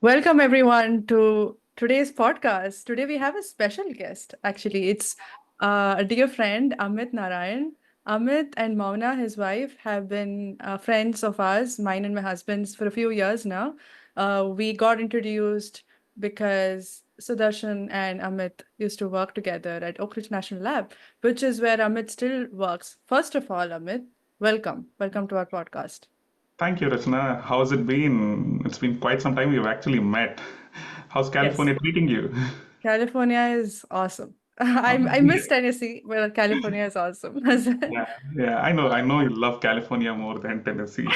Welcome everyone to today's podcast. Today we have a special guest. Actually, it's a dear friend, Amith Narayan. Amit and Mauna, his wife, have been friends of ours, mine and my husband's, for a few years now. We got introduced because Sudarshan and Amit used to work together at Oak Ridge National Lab, which is where Amit still works. First of all, Amit, welcome. Welcome to our podcast. Thank you, Rachna. How's it been? It's been quite some time we've actually met. How's Yes. California treating you? California is awesome. I Yeah, miss Tennessee, but California is awesome. yeah, yeah. I know you love California more than Tennessee.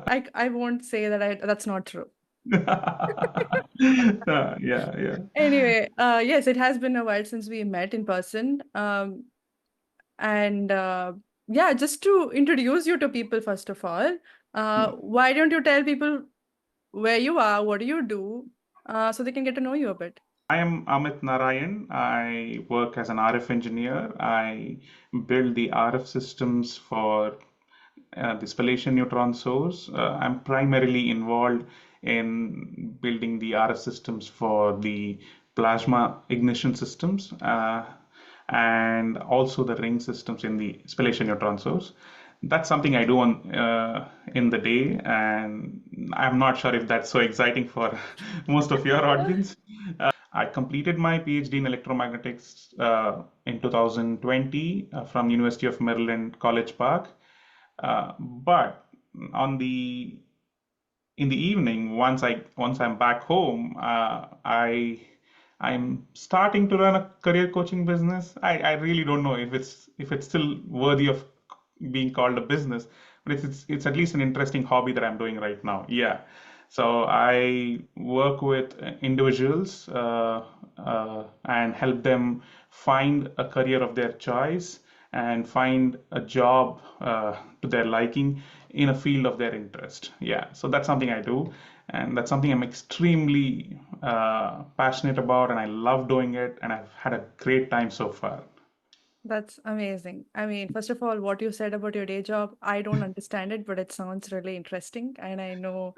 I won't say that that's not true. Yeah, yeah. Anyway, yes, it has been a while since we met in person. And yeah, just to introduce you to people, first of all, why don't you tell people where you are, what do you do, so they can get to know you a bit? I am Amith Narayan. I work as an RF engineer. I build the RF systems for the spallation neutron source. I'm primarily involved in building the RF systems for the plasma ignition systems and also the ring systems in the spallation neutron source. That's something I do on in the day, and I'm not sure if that's so exciting for most of your audience. I completed my PhD in electromagnetics in 2020 from University of Maryland, College Park. But on the in the evening, once I'm back home, I'm starting to run a career coaching business. I really don't know if it's still worthy of being called a business, but it's at least an interesting hobby that I'm doing right now. Yeah. So I work with individuals and help them find a career of their choice and find a job to their liking in a field of their interest. Yeah, so that's something I do, and that's something I'm extremely passionate about, and I love doing it, and I've had a great time so far. That's amazing. I mean, first of all, what you said about your day job, I don't understand it, but it sounds really interesting. And I know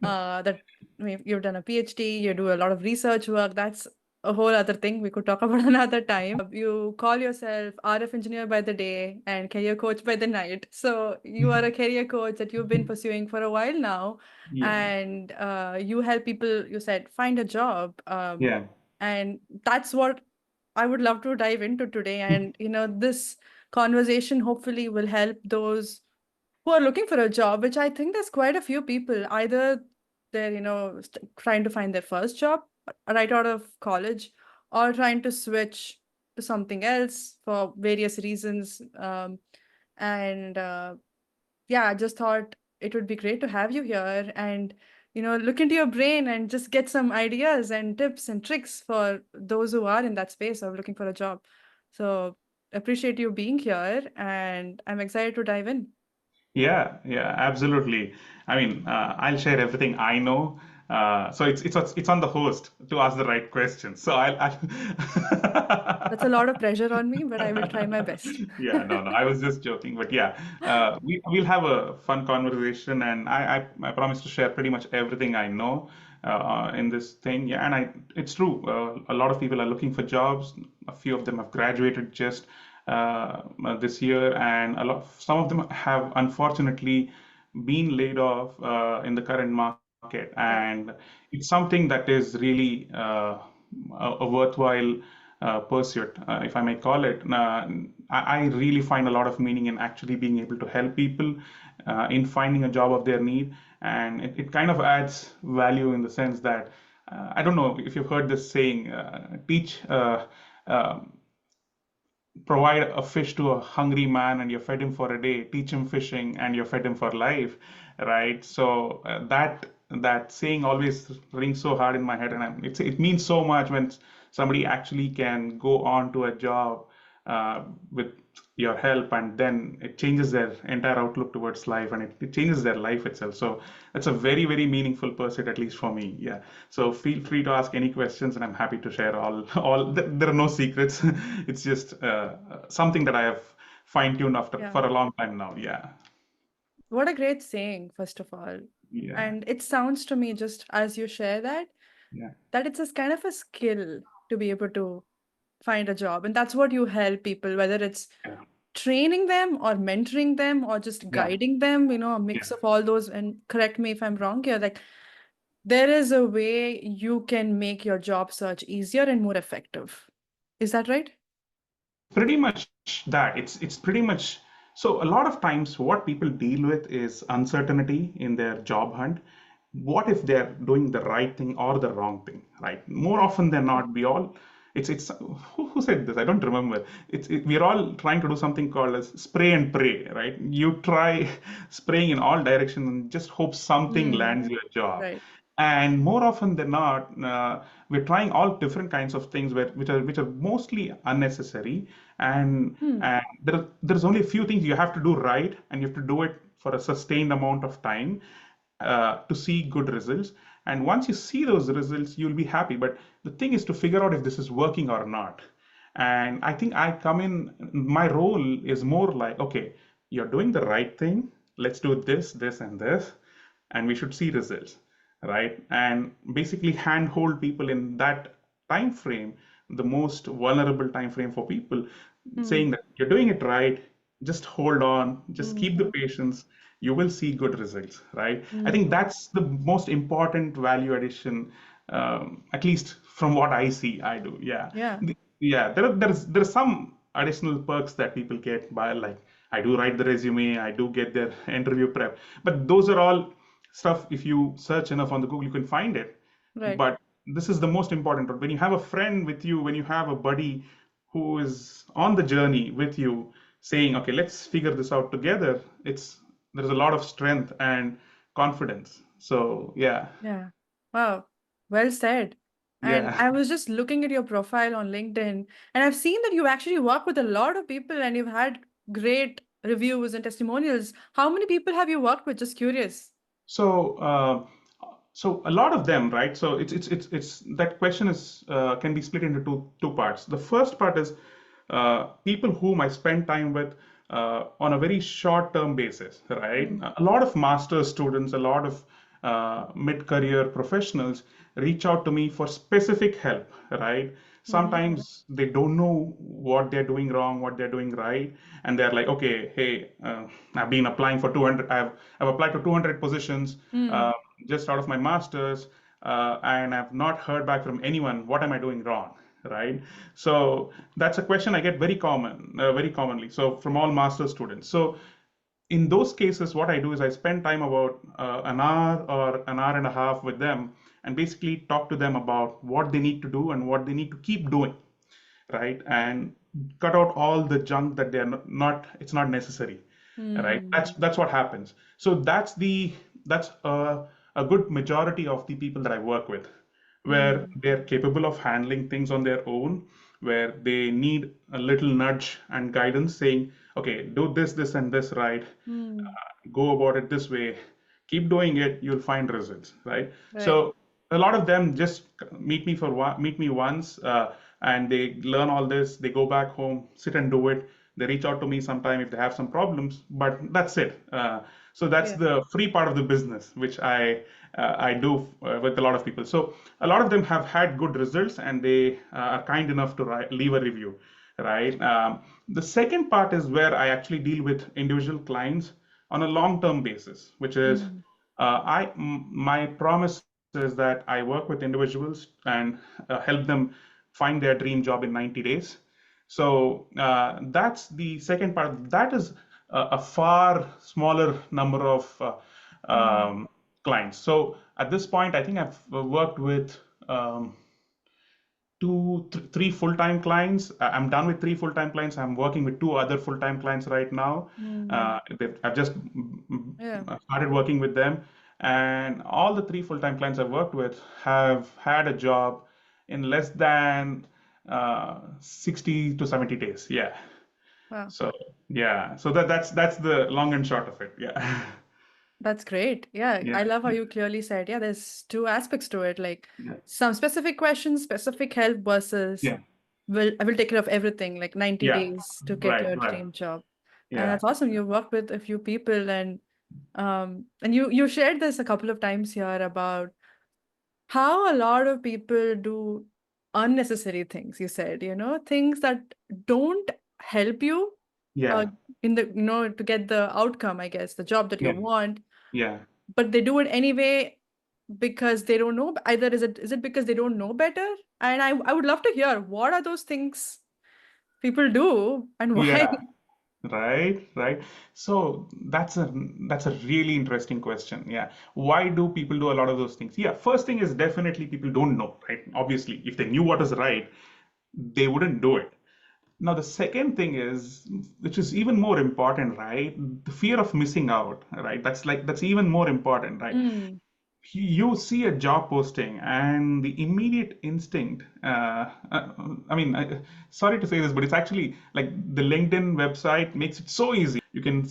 that you've done a PhD, you do a lot of research work. That's a whole other thing we could talk about another time. You call yourself RF engineer by the day and career coach by the night. So you are a career coach that you've been pursuing for a while now, Yeah, and you help people, you said, find a job. yeah, And that's what I would love to dive into today. And, this conversation hopefully will help those who are looking for a job, which I think there's quite a few people. Either they're, trying to find their first job right out of college, or trying to switch to something else for various reasons. And yeah, I just thought it would be great to have you here and, look into your brain and just get some ideas and tips and tricks for those who are in that space of looking for a job. So appreciate you being here, and I'm excited to dive in. yeah, absolutely. I mean, I'll share everything I know. So it's on the host to ask the right questions. So That's a lot of pressure on me, but I will try my best. Yeah, no, I was just joking, but yeah, we'll have a fun conversation, and I promise to share pretty much everything I know in this thing. Yeah, and it's true. A lot of people are looking for jobs. A few of them have graduated just this year, and some of them have unfortunately been laid off in the current market, Yeah. and it's something that is really a worthwhile pursuit, if I may call it. I really find a lot of meaning in actually being able to help people in finding a job of their need, and it kind of adds value in the sense that I don't know if you've heard this saying, uh, provide a fish to a hungry man and you fed him for a day, teach him fishing and you fed him for life, right? So that saying always rings so hard in my head, and it means so much when somebody actually can go on to a job with your help, and then it changes their entire outlook towards life, and it changes their life itself. So that's a very, very meaningful pursuit, at least for me. Yeah. So feel free to ask any questions, and I'm happy to share all. There are no secrets. It's just something that I have fine-tuned after Yeah. for a long time now. Yeah. What a great saying, first of all. Yeah. And it sounds to me, just as you share Yeah. that it's a kind of a skill to be able to find a job. And that's what you help people, whether it's Yeah. training them or mentoring them or just Yeah. guiding them, a Yeah. mix of all those. And correct me if I'm wrong here, like there is a way you can make your job search easier and more effective. Is that right? It's pretty much that. It's pretty much so. A lot of times, what people deal with is uncertainty in their job hunt. What if they're doing the right thing or the wrong thing, right? More Right. often than not, we all it's who said this? I don't remember. We're all trying to do something called as spray and pray, right? You try spraying in all directions and just hope something Hmm. lands your job. Right. And more often than not, we're trying all different kinds of things which are mostly unnecessary. Hmm. And there's only a few things you have to do right, and you have to do it for a sustained amount of time to see good results. And once you see those results, you'll be happy. But the thing is to figure out if this is working or not. And I think I come in, my role is more like, okay, you're doing the right thing. Let's do this, this, and this, and we should see results, right? And basically handhold people in that time frame, the most vulnerable time frame for people, Hmm. saying that you're doing it right, just hold on, just keep the Hmm. patience, you will see good results, right? I think Hmm. that's the most important value addition, at least from what I see. I do, yeah. Yeah. Yeah, there's some additional perks that people get by, like, I do write the resume, I do get their interview prep, but those are all stuff. If you search enough on the Google, you can find it. Right. But this is the most important one. When you have a friend with you, when you have a buddy who is on the journey with you, saying, okay, let's figure this out together, there's a lot of strength and confidence. So yeah. Yeah. Wow. Well said. And Yeah. I was just looking at your profile on LinkedIn, and I've seen that you actually work with a lot of people and you've had great reviews and testimonials. How many people have you worked with? Just curious. So, so a lot of them, right? So it's that question is can be split into two parts. The first part is people whom I spend time with on a very short-term basis, right? Mm. A lot of master's students, a lot of mid-career professionals reach out to me for specific help, right? Mm-hmm. Sometimes they don't know what they're doing wrong, what they're doing right, and they're like, okay, hey, I've been applying for 200, I've applied to 200 positions Mm. uh, just out of my masters, and I've not heard back from anyone. What am I doing wrong? Right? So that's a question I get very commonly. So from all master students. So in those cases, what I do is I spend time about an hour or an hour and a half with them and basically talk to them about what they need to do and what they need to keep doing, right? And cut out all the junk that they're not, it's not necessary, right? Mm. That's what happens. So that's a good majority of the people that I work with, where Mm. they're capable of handling things on their own, where they need a little nudge and guidance saying, okay, do this, this, and this right, Mm. go about it this way, keep doing it, you'll find results, right? Right. So a lot of them just meet me once, and they learn all this, they go back home, sit and do it, they reach out to me sometime if they have some problems, but that's it. So that's Yeah. the free part of the business, which I do with a lot of people. So a lot of them have had good results, and they are kind enough to leave a review, right? The second part is where I actually deal with individual clients on a long-term basis, which is Mm. my promise is that I work with individuals and help them find their dream job in 90 days. So that's the second part. That is a far smaller number of Mm. clients. So at this point, I think I've worked with three full-time clients. I'm done with three full-time clients. I'm working with two other full-time clients right now. Mm. I've just Yeah. started working with them, and all the three full-time clients I've worked with have had a job in less than 60 to 70 days. Yeah. Wow. So yeah. So that's the long and short of it. Yeah. That's great. Yeah, Yeah. I love how you clearly said, yeah, there's two aspects to it, like Yeah. some specific questions, specific help versus Yeah. I will take care of everything, like 90 Yeah. days to get Right. your Right. dream job. And Yeah. that's awesome. You worked with a few people and And you shared this a couple of times here about how a lot of people do unnecessary things. You said, things that don't help you uh, Yeah, in the, to get the outcome, I guess, the job that you yeah, want, yeah, but they do it anyway because they don't know. Either is it because they don't know better? And I would love to hear what are those things people do and why. yeah. Right, right. So that's a really interesting question. Yeah. Why do people do a lot of those things? Yeah, first thing is definitely people don't know, right? Obviously, if they knew what is right, they wouldn't do it. Now, the second thing is, which is even more important, right? The fear of missing out, right? That's even more important, right? Mm, You see a job posting and the immediate instinct I mean sorry to say this, but it's actually like the LinkedIn website makes it so easy. You can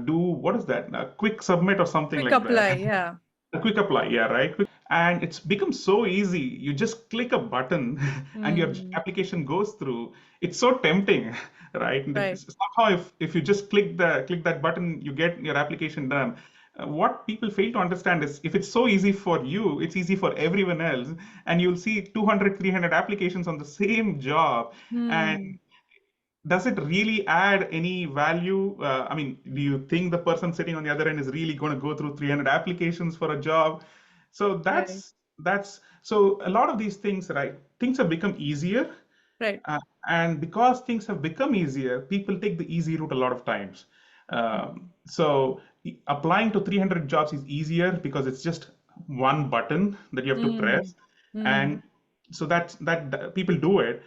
do, what is that, a quick submit or something quick like that. apply, yeah. A quick apply, yeah, right. And it's become so easy. You just click a button and your Mm, application goes through. It's so tempting, right? And right, somehow, if you just click that button, you get your application done. What people fail to understand is if it's so easy for you, it's easy for everyone else, and you'll see 200, 300 applications on the same job. And mm, does it really add any value? I mean, do you think the person sitting on the other end is really going to go through 300 applications for a job? So right, that's so a lot of these things, right? Things have become easier, right. uh, and because things have become easier, people take the easy route a lot of times. Mm, So applying to 300 jobs is easier because it's just one button that you have to mm, press, mm, and so that people do it.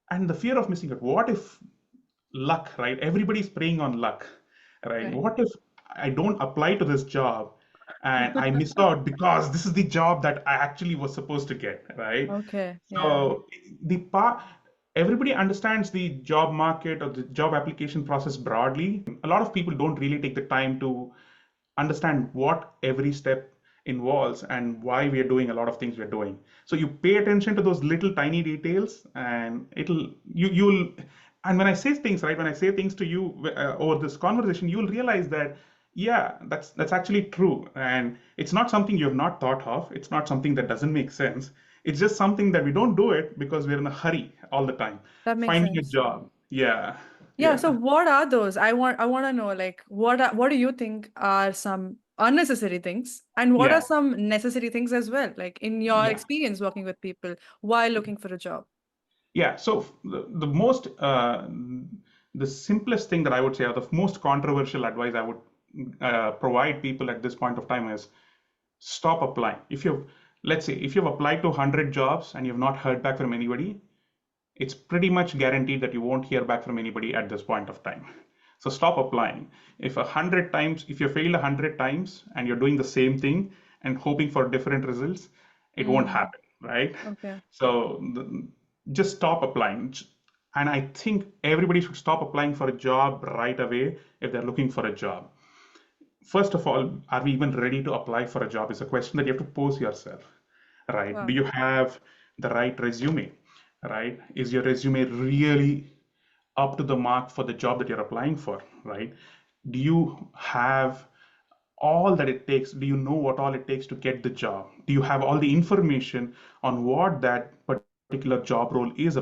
And the fear of missing out. What if luck, right? Everybody's preying on luck, right? right. What if I don't apply to this job and I miss out because this is the job that I actually was supposed to get, right? Okay, yeah. So the part everybody understands the job market or the job application process broadly. A lot of people don't really take the time to understand what every step involves and why we are doing a lot of things we're doing. So you pay attention to those little tiny details, and you'll and when I say things, right, when I say things to you over this conversation, you'll realize that yeah, that's actually true, and it's not something you have not thought of. It's not something that doesn't make sense. It's just something that we don't do it because we're in a hurry all the time That makes finding a sense. job. Yeah, Yeah, so yeah, what are those? I want to know, like, what do you think are some unnecessary things and what are yeah, some necessary things as well, like in your yeah. experience working with people while looking for a job? Yeah, so the simplest thing that I would say, or the most controversial advice I would provide people at this point of time is stop applying. Let's say, if you've applied to 100 jobs and you've not heard back from anybody, it's pretty much guaranteed that you won't hear back from anybody at this point of time. So stop applying. If you failed 100 times and you're doing the same thing and hoping for different results, it won't Mm, happen, right? okay. So just stop applying. And I think everybody should stop applying for a job right away if they're looking for a job. First of all, are we even ready to apply for a job? Is a question that you have to pose yourself, right? Do Wow. you have the right resume, right? Is your resume really up to the mark for the job that you're applying for, right? Do you have all that it takes? Do you know what all it takes to get the job? Do you have all the information on what that particular job role is about?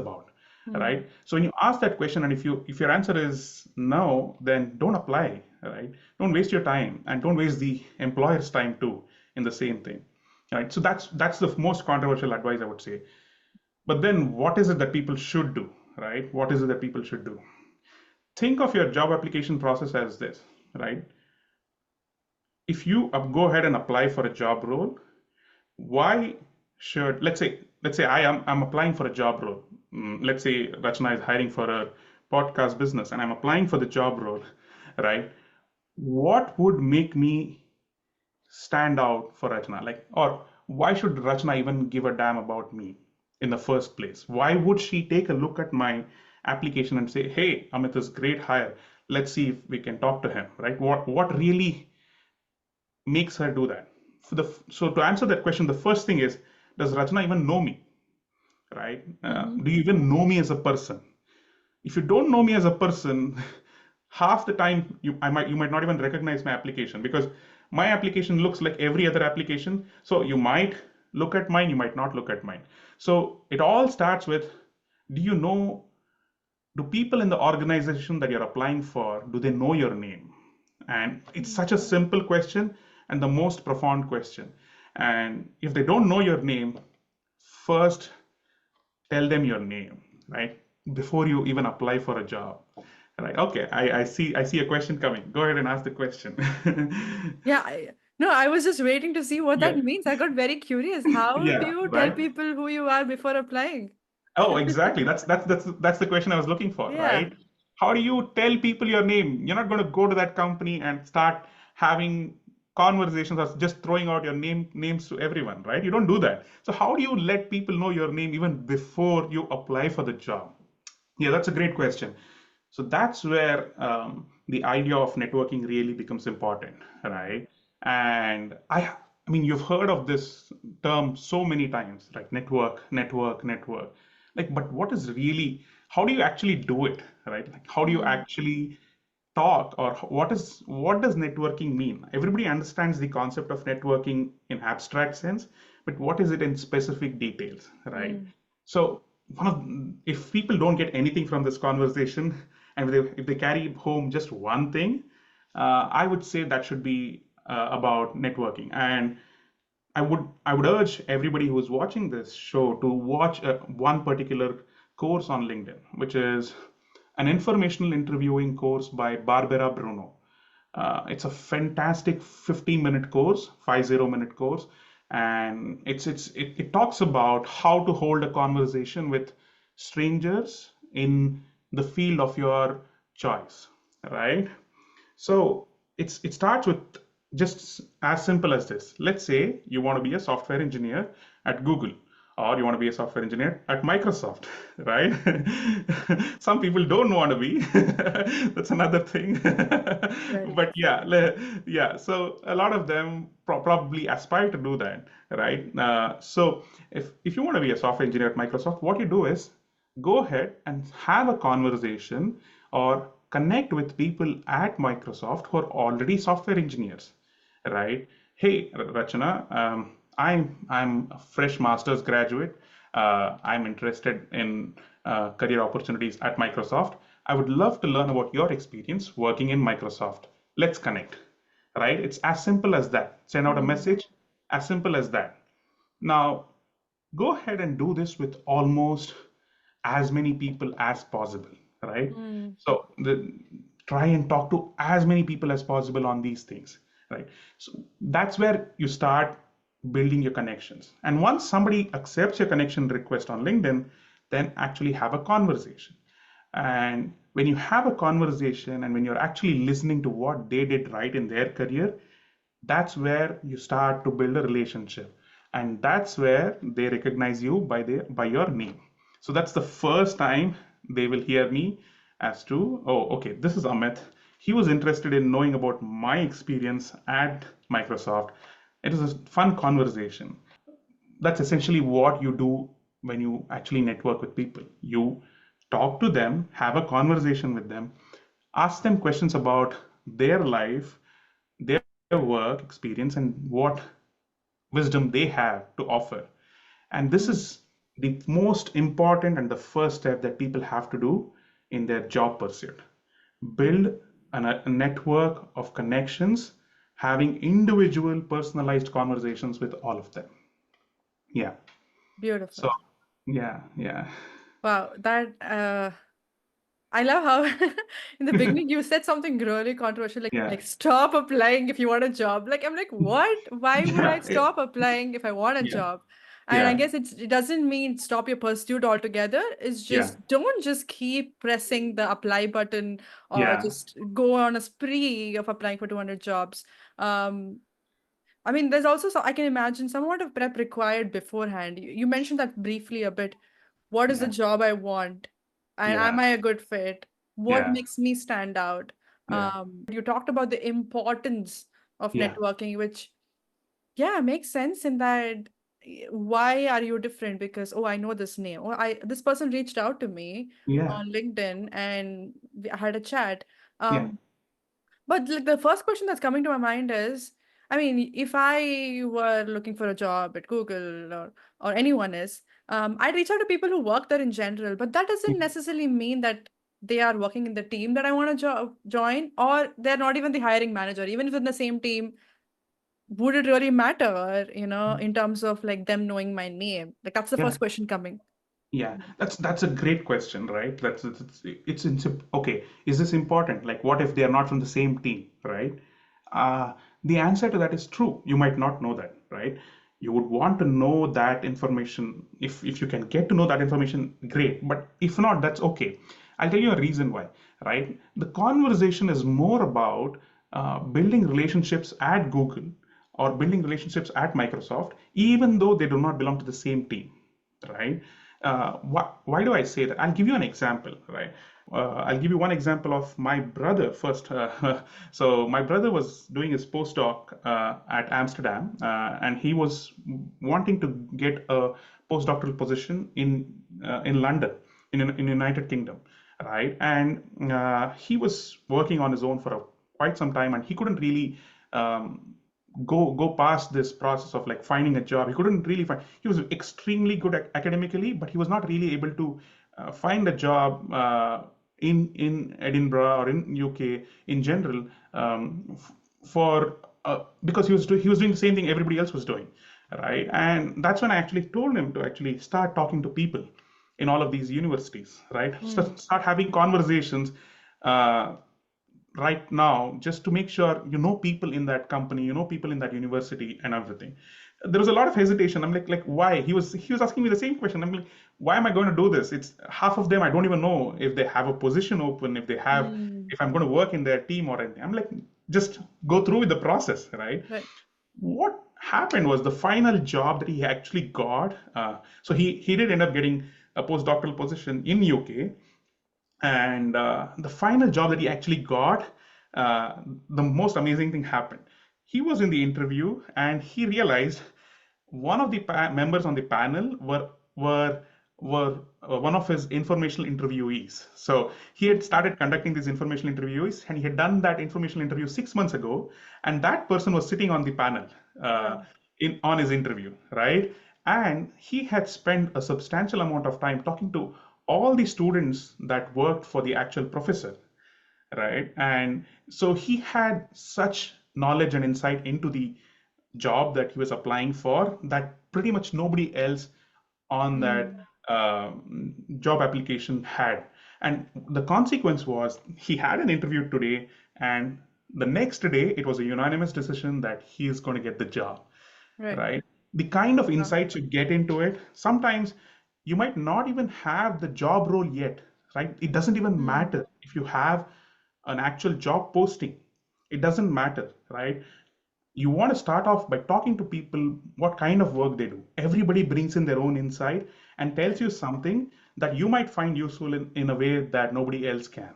Right? Mm, So when you ask that question, and if your answer is no, then don't apply, right? Don't waste your time, and don't waste the employer's time too in the same thing. Right? So that's the most controversial advice I would say. But then what is it that people should do, right? What is it that people should do? Think of your job application process as this, right? If you go ahead and apply for a job role, why should, let's say I'm applying for a job role. Let's say Rachna is hiring for a podcast business and I'm applying for the job role, right? What would make me stand out for Rachna? Like, or why should Rachna even give a damn about me in the first place? Why would she take a look at my application and say, "Hey, Amit is great hire. Let's see if we can talk to him." Right? What really makes her do that? So to answer that question, the first thing is, does Rachna even know me? Right? mm-hmm. Do you even know me as a person? If you don't know me as a person, half the time you might not even recognize my application, because my application looks like every other application. So you might look at mine, you might not look at mine. So it all starts with, do you know, do people in the organization that you're applying for, do they know your name? And it's such a simple question and the most profound question. And if they don't know your name, first tell them your name, right? Before you even apply for a job. Right. Okay. I see a question coming. Go ahead and ask the question. Yeah, no, I was just waiting to see what that Yeah. means. I got very curious. How do Yeah. you tell Right. people who you are before applying? Oh, exactly. That's the question I was looking for, Yeah. right? How do you tell people your name? You're not going to go to that company and start having conversations or just throwing out your names to everyone, right? You don't do that. So how do you let people know your name even before you apply for the job? Yeah, that's a great question. So that's where the idea of networking really becomes important, right? And I mean, you've heard of this term so many times, right? Network, network, network. Like, but what is really, how do you actually do it, right? Like, how do you Mm, actually talk, or what does networking mean? Everybody understands the concept of networking in abstract sense, but what is it in specific details, right? mm, So if people don't get anything from this conversation, and if they carry home just one thing, I would say that should be about networking. And I would urge everybody who is watching this show to watch one particular course on LinkedIn, which is an informational interviewing course by Barbara Bruno. It's a fantastic 50-minute course, 50-minute course, and it talks about how to hold a conversation with strangers in the field of your choice, right? So it starts with just as simple as this. Let's say you want to be a software engineer at Google, or you want to be a software engineer at Microsoft, right? Some people don't want to be. That's another thing. right. But yeah, yeah. So a lot of them probably aspire to do that, right? So if you want to be a software engineer at Microsoft, what you do is go ahead and have a conversation or connect with people at Microsoft who are already software engineers, right? Hey, Rachana, I'm a fresh master's graduate. I'm interested in career opportunities at Microsoft. I would love to learn about your experience working in Microsoft. Let's connect, right? It's as simple as that. Send out a Mm, message, as simple as that. Now, go ahead and do this with almost as many people as possible, right? mm, So try and talk to as many people as possible on these things, right? So that's where you start building your connections. And once somebody accepts your connection request on LinkedIn, then actually have a conversation. And when you have a conversation and when you're actually listening to what they did right in their career, that's where you start to build a relationship, and that's where they recognize you by your name. So that's the first time they will hear me as to, oh, okay, this is Amit. He was interested in knowing about my experience at Microsoft. It is a fun conversation. That's essentially what you do when you actually network with people. You talk to them, have a conversation with them, ask them questions about their life, their work experience, and what wisdom they have to offer. And this mm. is the most important and the first step that people have to do in their job pursuit. Build a network of connections, having individual personalized conversations with all of them. Yeah. So, Beautiful. yeah, yeah, Wow, that I love how in the beginning you said something really controversial, yeah, like stop applying if you want a job. Like I'm like, what? Why would I yeah, stop applying if I want a yeah, job? And I yeah, guess it doesn't mean stop your pursuit altogether. It's yeah, just don't just keep pressing the apply button or yeah, just go on a spree of applying for 200 jobs. Um, I mean, there's also I can imagine somewhat of prep required beforehand. You mentioned that briefly a bit. What is the yeah, job I want? And yeah, am I a good fit? What yeah, makes me stand out? yeah, You talked about the importance of yeah, networking, which, yeah, makes sense in that why are you different? Because, oh, I know this name. Or this person reached out to me yeah, on LinkedIn and I had a chat. Yeah. But like the first question that's coming to my mind is, I mean, if I were looking for a job at Google or anyone is, I'd reach out to people who work there in general, but that doesn't necessarily mean that they are working in the team that I want to join, or they're not even the hiring manager. Even if in the same team, would it really matter, in terms of like them knowing my name? Like that's the Yeah. first question coming. Yeah, that's a great question, right? Okay. Is this important? Like, what if they are not from the same team, right? Uh, the answer to that is true. You might not know that, right? You would want to know that information. If you can get to know that information, great. But if not, that's okay. I'll tell you a reason why, right? The conversation is more about building relationships at Google or building relationships at Microsoft, even though they do not belong to the same team, right? Why do I say that? I'll give you an example, right? I'll give you one example of my brother first. So my brother was doing his postdoc at Amsterdam, and he was wanting to get a postdoctoral position in London, in United Kingdom, right? And he was working on his own for quite some time, and he couldn't really um, go past this process of like finding a job. He couldn't really find. He was extremely good academically, but he was not really able to find a job in Edinburgh or in UK in general, for because he was doing the same thing everybody else was doing, right? And that's when I actually told him to actually start talking to people in all of these universities, right? Mm, Start having conversations. Uh, right now, just to make sure you know people in that company, you know people in that university and everything. There was a lot of hesitation. I'm like why? He was asking me the same question. I'm like, why am I going to do this? It's half of them I don't even know if they have a position open, mm, if I'm going to work in their team or anything. I'm like, just go through with the process, right? right. What happened was the final job that he actually got. So he did end up getting a postdoctoral position in UK, and the final job that he actually got, uh, the most amazing thing happened. He was in the interview and he realized one of the members on the panel were one of his informational interviewees. So he had started conducting these informational interviews, and he had done that informational interview 6 months ago, and that person was sitting on the panel uh, Wow. in on his interview, right? And he had spent a substantial amount of time talking to all the students that worked for the actual professor, right? And so he had such knowledge and insight into the job that he was applying for that pretty much nobody else on that Mm, job application had. And the consequence was he had an interview today, and the next day it was a unanimous decision that he is going to get the job, right. right? The kind of Wow. insights you get into it, sometimes you might not even have the job role yet, right? It doesn't even Mm, matter if you have an actual job posting. It doesn't matter, right? You want to start off by talking to people what kind of work they do. Everybody brings in their own insight and tells right. you something that you might find useful in a way that nobody else can.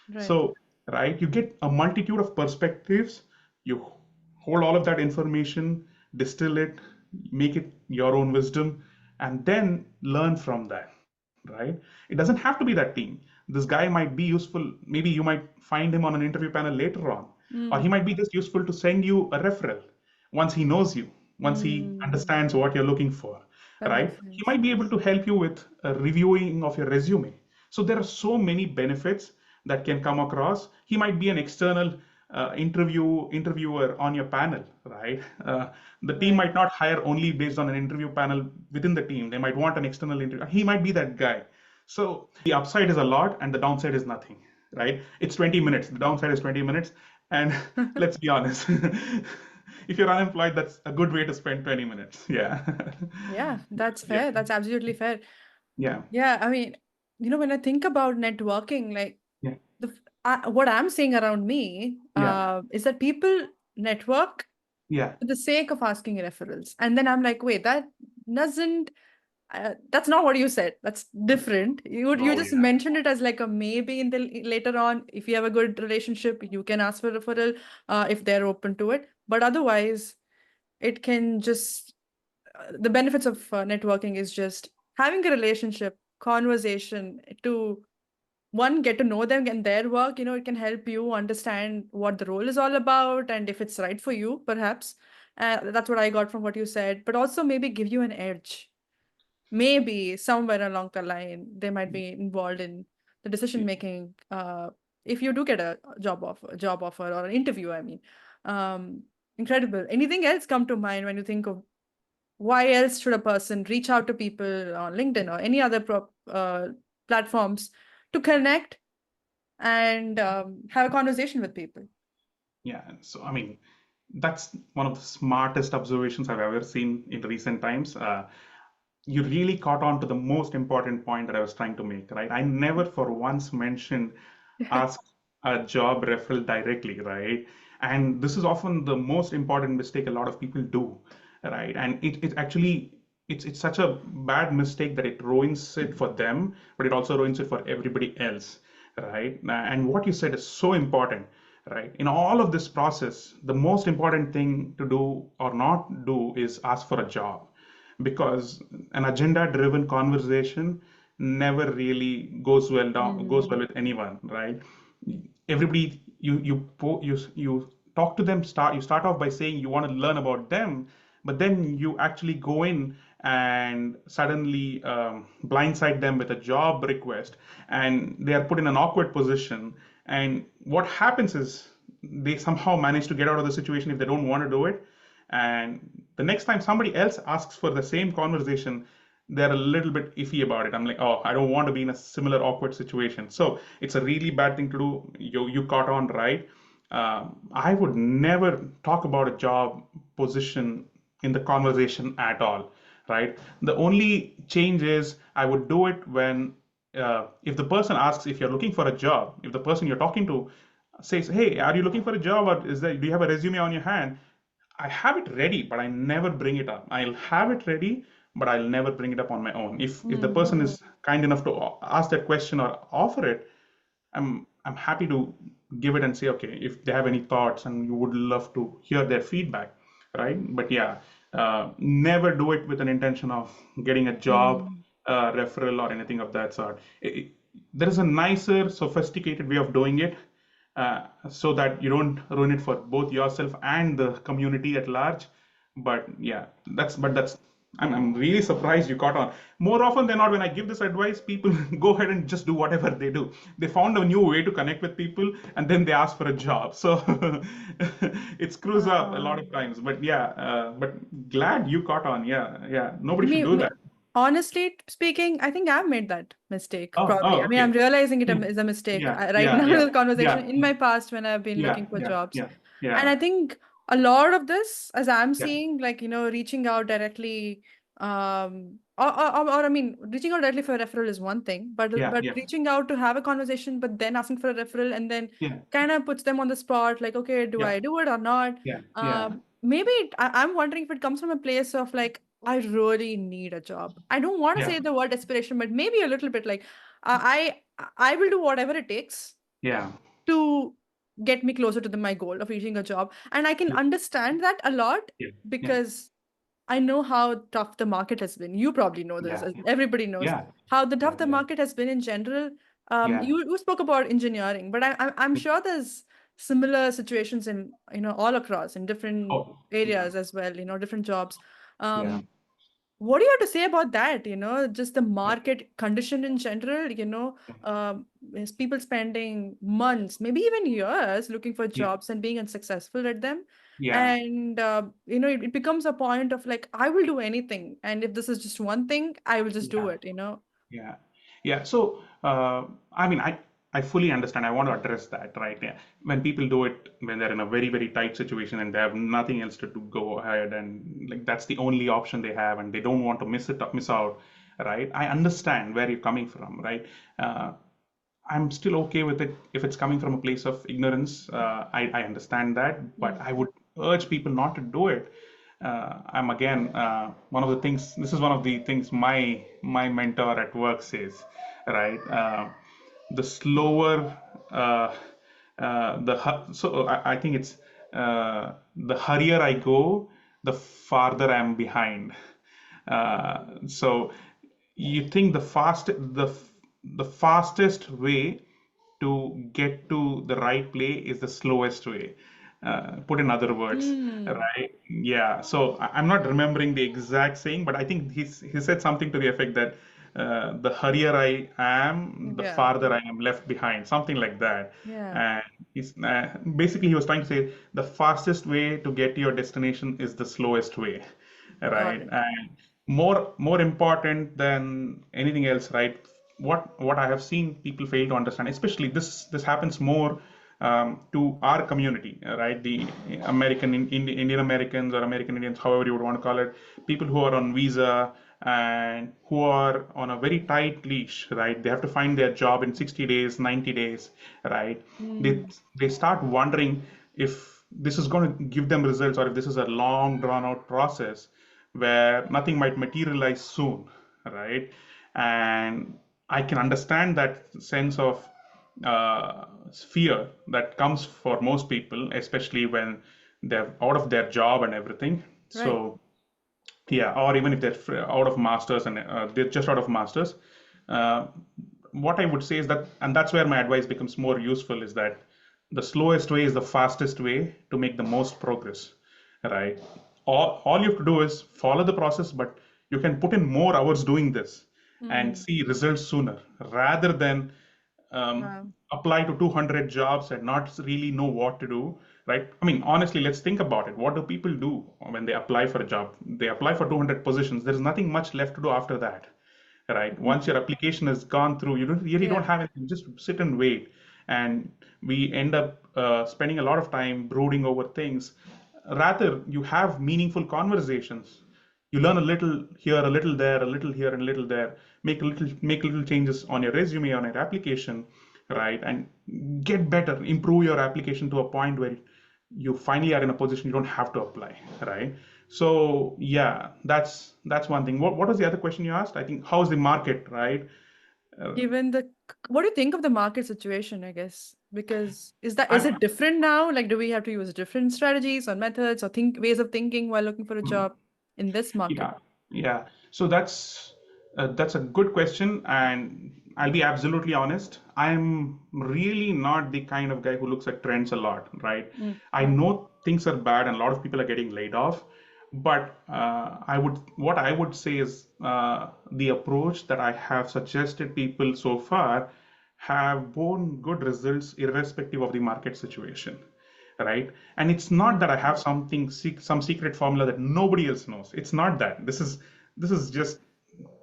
Right. So, right, you get a multitude of perspectives. You hold all of that information, distill it, make it your own wisdom, and then learn from that, right? It doesn't have to be that team. This guy might be useful. Maybe you might find him on an interview panel later on, or he Mm, might be just useful to send you a referral once he knows you, once he mm, understands what you're looking for, that makes right? He sense. might be able to help you with a reviewing of your resume. So there are so many benefits that can come across. He might be an external interviewer on your panel, right? The team Right. might not hire only based on an interview panel within the team. They might want an external interview. He might be that guy. So the upside is a lot, and the downside is nothing, right? It's 20 Mm. minutes. The downside is 20 minutes, and let's be honest. If you're unemployed, that's a good way to spend 20 minutes. Yeah. Yeah, that's Yeah. fair. That's absolutely fair. Yeah. Yeah, I mean, when I think about networking, like Yeah. what I'm seeing around me Yeah. is that people network Yeah. for the sake of asking referrals. And then I'm like, wait, doesn't, that's not what you said. That's different. You Oh, just yeah. mentioned it as like a maybe in the later on, if you have a good relationship, you can ask for referral if they're open to it. But otherwise, it can just the benefits of networking is just having a relationship, conversation to one, get to know them and their work. It can help you understand what the role is all about and if it's right for you, perhaps. That's what I got from what you said, but also maybe give you an edge. Maybe somewhere along the line, they might be involved in the decision making. If you do get a job offer or an interview, I mean, um, incredible. Anything else come to mind when you think of why else should a person reach out to people on LinkedIn or any other platforms to connect and have a conversation with people? Yeah, so I mean, that's one of the smartest observations I've ever seen in recent times. You really caught on to the most important point that I was trying to make, right? I never for once mentioned ask a job referral directly, right? And this is often the most important mistake a lot of people do, right? And it actually it's such a bad mistake that it ruins it for them, but it also ruins it for everybody else, right? And what you said is so important, right? In all of this process, the most important thing to do or not do is ask for a job, because an agenda driven conversation never really goes well Mm. with anyone, right? Everybody, you talk to them, you start off by saying you want to learn about them, but then you actually go in and suddenly blindside them with a job request, and they are put in an awkward position. And what happens is they somehow manage to get out of the situation if they don't want to do it, and the next time somebody else asks for the same conversation, they're a little bit iffy about it. I'm like, oh, I don't want to be in a similar awkward situation. So it's a really bad thing to do. You caught on right. I would never talk about a job position in the conversation at all, right? The only change is I would do it when if the person asks if you're looking for a job, if the person you're talking to says, hey, are you looking for a job, or do you have a resume on your hand? I have it ready, but I never bring it up. I'll have it ready, but I'll never bring it up on my own. If the person Mm. is kind enough to ask that question or offer it, I'm happy to give it and say, okay, if they have any thoughts and you would love to hear their feedback, right? But yeah, never do it with an intention of getting a job Mm. referral or anything of that sort. There is a nicer, sophisticated way of doing it, so that you don't ruin it for both yourself and the community at large. But yeah, that's I'm really surprised you caught on. More often than not, when I give this advice, people go ahead and just do whatever they do. They found a new way to connect with people, and then they ask for a job. So it screws up a lot of Um, times. But yeah, but glad you caught on. Yeah, yeah. Nobody should me, do me, that. honestly speaking, I think I've made that mistake probably. Oh, I mean, I'm okay. realizing it Yeah, is a mistake yeah, right yeah, now in yeah, the conversation yeah, in my past when I've been yeah, looking for yeah, jobs. yeah, And yeah, I think a lot of this, as I'm yeah, seeing, like, reaching out directly, or I mean, reaching out directly for a referral is one thing, but yeah, but yeah, reaching out to have a conversation, but then asking for a referral and then yeah, kind of puts them on the spot, like, okay, do yeah, I do it or not? yeah, yeah, Maybe I'm wondering if it comes from a place of like, I really need a job. I don't want to yeah, say the word desperation, but maybe a little bit like, I will do whatever it takes yeah, to get me closer to my goal of reaching a job. And I can yeah, understand that a lot yeah, yeah, because I know how tough the market has been. You probably know this, yeah, as everybody knows yeah, how the tough yeah, the yeah, market has been in general. yeah, You spoke about engineering, but I'm sure there's similar situations in all across in different oh, yeah, areas as well. Different jobs. yeah, Um, what do you have to say about that? Just the yeah, market condition in general, is people spending months, maybe even years looking for yeah, jobs and being unsuccessful at them. yeah, And, it becomes a point of like, I will do anything. And if this is just one thing, I will just do yeah. it. Yeah, yeah. So, I mean, I fully understand. I want to address that, right? Yeah. When people do it when they're in a very, very tight situation and they have nothing else to do, go ahead, and like that's the only option they have, and they don't want to miss out, right? I understand where you're coming from, right? Uh, I'm still okay with it if it's coming from a place of ignorance. I understand that, but Mm. I would urge people not to do it. I'm again one of the things. This is one of the things my mentor at work says, right? The slower, so I think it's the hurrier I go, the farther I'm behind. So you think the fastest way to get to the right play is the slowest way. Put in other words, Hmm. right? Yeah. So I'm not remembering the exact saying, but I think he said something to the effect that the hurrier I am, the Yeah. farther I am left behind, something like that. Yeah. And basically he was trying to say the fastest way to get to your destination is the slowest way, Got right? it. And more important than anything else, right? What I have seen people fail to understand, especially this happens more to our community, right? The Indian Americans or American Indians, however you would want to call it, people who are on visa and who are on a very tight leash, right? They have to find their job in 60 days, 90 days, right? They Hmm. they start wondering if this is going to give them results or if this is a long drawn out process where nothing might materialize soon, right? And I can understand that sense of fear that comes for most people, especially when they're out of their job and everything. Right. So yeah, or even if they're out of masters and they're just out of masters, uh, what I would say is that, and that's where my advice becomes more useful, is that the slowest way is the fastest way to make the most progress, right? All you have to do is follow the process, but you can put in more hours doing this and Hmm. see results sooner rather than Wow. apply to 200 jobs and not really know what to do, right? I mean, honestly, let's think about it. What do people do when they apply for a job? They apply for 200 positions. There's nothing much left to do after that, right? Once your application has gone through, you really don't Yeah. have anything. Just sit and wait. And we end up spending a lot of time brooding over things. Rather, you have meaningful conversations. You learn a little here, a little there, a little here, and a little there. Make little changes on your resume, on your application, right? And get better. Improve your application to a point where you finally are in a position you don't have to apply, right? So yeah, that's one thing. What was the other question you asked? I think how's the market, right? Uh, Given the, what do you think of the market situation, I guess? Because is I'm it different now? Like, do we have to use different strategies or methods or think ways of thinking while looking for a job in this market? Yeah, yeah. So that's a good question, and I'll be absolutely honest. I'm really not the kind of guy who looks at trends a lot, right? Mm. I know things are bad and a lot of people are getting laid off, but what I would say is the approach that I have suggested people so far have borne good results irrespective of the market situation, right? And it's not that I have some secret formula that nobody else knows. It's not that. This is just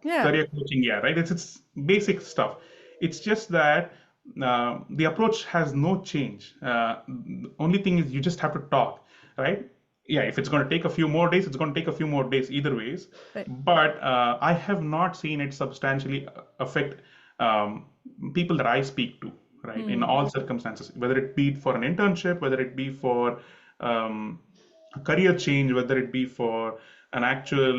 Yeah. career coaching, yeah, right? It's basic stuff. It's just that the approach has no change. The only thing is you just have to talk, right? Yeah, if it's going to take a few more days, it's going to take a few more days either ways. Right. But I have not seen it substantially affect um, people that I speak to, right, in Hmm. all circumstances, whether it be for an internship, whether it be for um, a career change, whether it be for an actual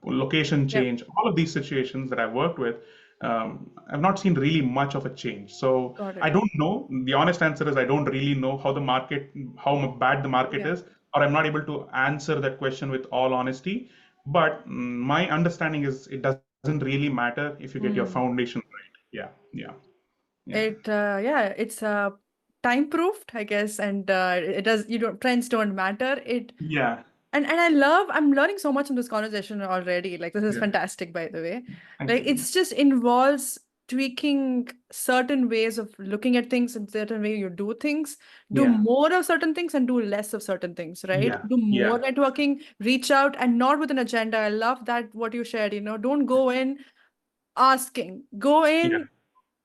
location Yep. change, all of these situations that I've worked with, I've not seen really much of a change. So Got I it. don't know. The honest answer is I don't really know how bad the market Yeah. is, or I'm not able to answer that question with all honesty. But my understanding is it doesn't really matter if you get your Hmm. foundation right. Yeah, yeah, yeah, Yeah, it's time proofed, I guess, and it does. You don't trends don't matter. It yeah, and I'm learning so much in this conversation already. Like this is yeah. fantastic, by the way. Thank Like you. it's just involves tweaking certain ways of looking at things and certain way you do things. Do Yeah, more of certain things and do less of certain things, right? yeah, Do more yeah, networking, reach out, and not with an agenda. I love that what you shared. Don't go in asking. Go yeah. in,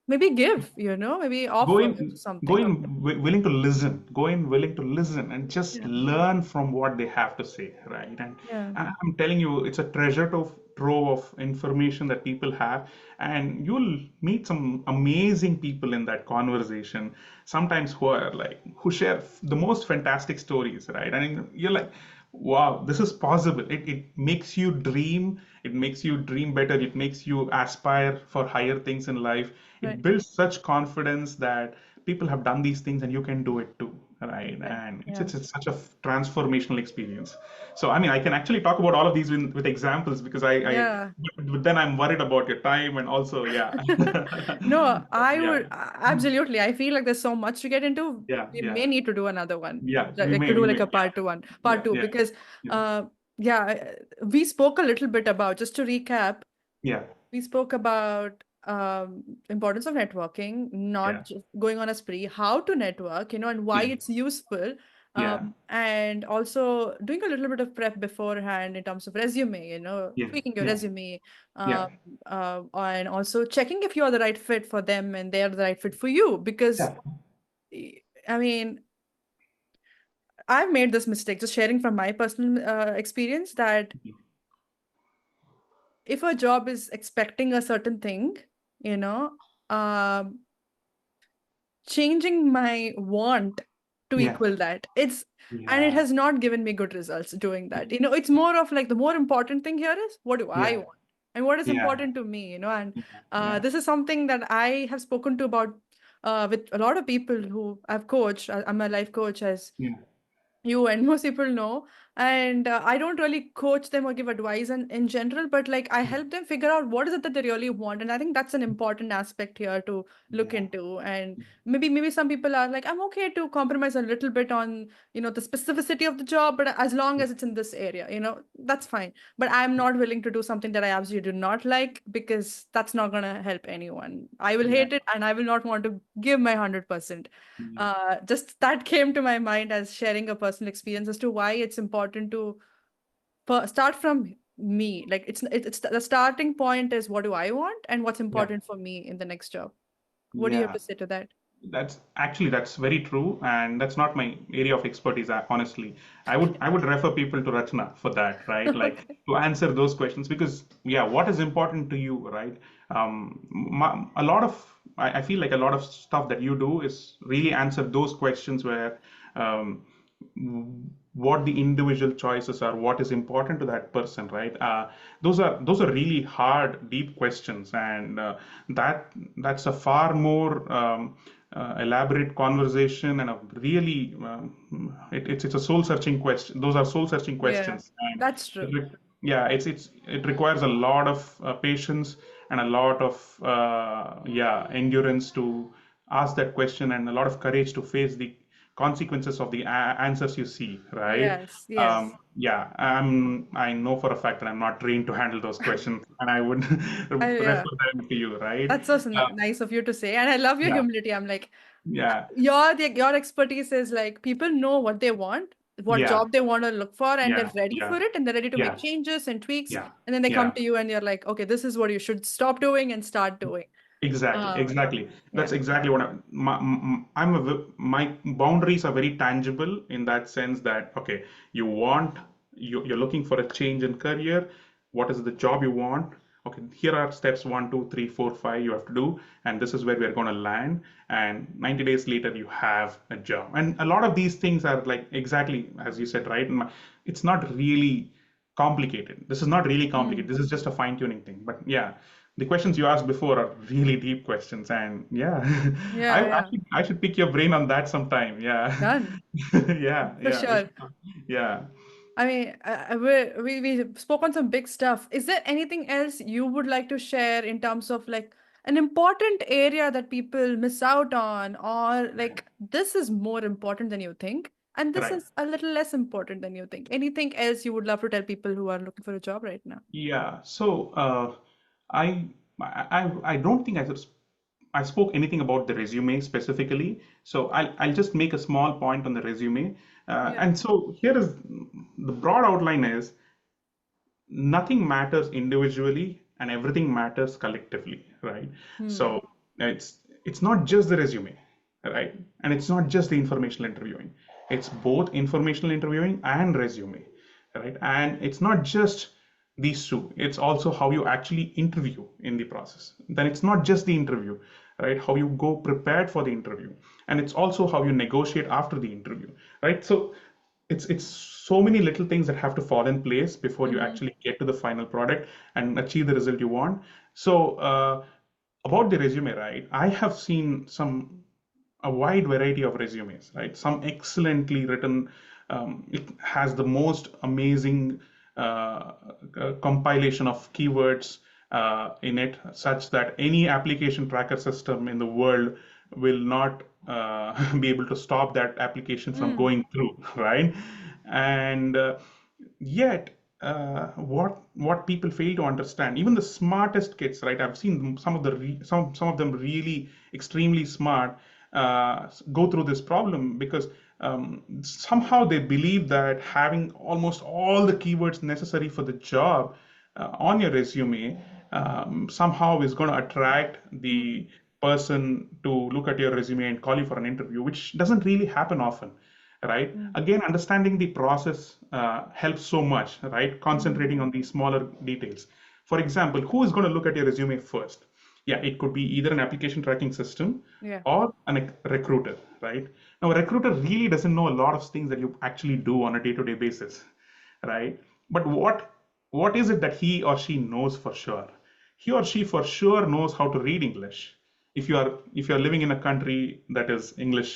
maybe give. Maybe go offer in go something. in willing to listen, go in willing to listen and just Yeah. learn from what they have to say, right? And Yeah. I'm telling you, it's a trove of information that people have, and you'll meet some amazing people in that conversation, sometimes who share the most fantastic stories, right? And you're like, wow, this is possible. It makes you dream, it makes you dream better, it makes you aspire for higher things in life. It Right. builds such confidence that people have done these things and you can do it too, right? Right. And Yeah. it's such a transformational experience. So I mean, I can actually talk about all of these with examples because Yeah. but then I'm worried about your time and also, yeah. No, I Yeah, would absolutely. I feel like there's so much to get into. yeah, We may yeah, need to do another one, yeah. like to do We like may, a yeah, part yeah, two, yeah, because yeah, uh, yeah, we spoke a little bit about, just to recap, yeah, we spoke about importance of networking, yeah, not just going on a spree, how to network, and why yeah, it's useful, yeah, and also doing a little bit of prep beforehand in terms of resume, yeah, tweaking your yeah, resume, yeah, um, and also checking if you're the right fit for them and they're the right fit for you. Because, yeah, I mean, I've made this mistake, just sharing from my personal experience, that if a job is expecting a certain thing, you know, um, changing my want to yeah, equal that, and it yeah, has not given me good results doing that. It's more of like, the more important thing here is, what do I yeah, want and what is yeah, important to me, and yeah, this is something that I have spoken to about with a lot of people who I've coached. I'm a life coach, as yeah, you and most people know, and I don't really coach them or give advice in general, but like, I help them figure out what is it that they really want, and I think that's an important aspect here to look yeah, into. And maybe some people are like, I'm okay to compromise a little bit on the specificity of the job, but as long as it's in this area, that's fine. But I'm not willing to do something that I absolutely do not like, because that's not going to help anyone. I will yeah, hate it, and I will not want to give my 100%. yeah, Just that came to my mind as sharing a personal experience as to why it's important to start from me. Like, it's the starting point is, what do I want and what's yeah, important for me in the next job. What do you have yeah. to say to that? That's very true, and that's not my area of expertise. Honestly, I would refer people to Rachna for that, right? Like Okay. to answer those questions because yeah, what is important to you, right? A lot of I feel like a lot of stuff that you do is really answer those questions where um, what the individual choices are, what is important to that person, right? Those are really hard, deep questions, and that's a far more elaborate conversation and a really it's a soul searching question. Those are soul searching Yeah, questions, and that's true. yeah, it requires a lot of patience and a lot of yeah, endurance to ask that question and a lot of courage to face the consequences of the answers you see, right? Yes, yes. Yeah, I know for a fact that I'm not trained to handle those questions, and I would Yeah, refer them to you, right? that's so Uh, nice of you to say, and I love your yeah, humility. I'm like, yeah, your expertise is like, people know what they want, what yeah, job they want to look for, and they're yeah, ready yeah, for it, and they're ready to make yeah, changes and tweaks, yeah, and then they come yeah. to you and you're like, okay, this is what you should stop doing and start doing. Exactly, uh exactly. That's yeah. exactly what my boundaries are very tangible in that sense that okay, you're looking for a change in career. What is the job you want? Okay, here are steps 1, 2, 3, 4, 5 you have to do, and this is where we're going to land. And 90 days later, you have a job. And a lot of these things are like exactly as you said, right? It's not really complicated. This is not really complicated. Hmm. This is just a fine tuning thing. But yeah, the questions you asked before are really deep questions, and yeah, Yeah, yeah. I should pick your brain on that sometime. Yeah, Done. yeah, For yeah, we sure. should, yeah, I mean, we spoke on some big stuff. Is there anything else you would like to share in terms of like an important area that people miss out on, or like, this is more important than you think, and this right. is a little less important than you think? Anything else you would love to tell people who are looking for a job right now? Yeah. So I, I don't think I spoke anything about the resume specifically. So I'll just make a small point on the resume. Yeah. And so here is the broad outline is nothing matters individually and everything matters collectively, right? Hmm. So it's not just the resume, right? And it's not just the informational interviewing. It's both informational interviewing and resume, right? And it's not just these two. It's also how you actually interview in the process. Then it's not just the interview, right? How you go prepared for the interview, and it's also how you negotiate after the interview, right? So it's so many little things that have to fall in place before you Mm-hmm. actually get to the final product and achieve the result you want. So about the resume, right? I have seen some a wide variety of resumes, right? Some excellently written. It has the most amazing compilation of keywords in it, such that any application tracker system in the world will not be able to stop that application from Mm. going through, right? And yet, what people fail to understand, even the smartest kids, right? I've seen some of them really extremely smart go through this problem because somehow they believe that having almost all the keywords necessary for the job on your resume somehow is going to attract the person to look at your resume and call you for an interview, which doesn't really happen often, right? Mm. Again, understanding the process helps so much, right? Mm. Concentrating on these smaller details. For example, who is going to look at your resume first? Yeah, it could be either an application tracking system Yeah. or a recruiter, right? Now, a recruiter really doesn't know a lot of things that you actually do on a day-to-day basis, right? But what is it that he or she knows for sure? He or she for sure knows how to read English. If you are living in a country that is English,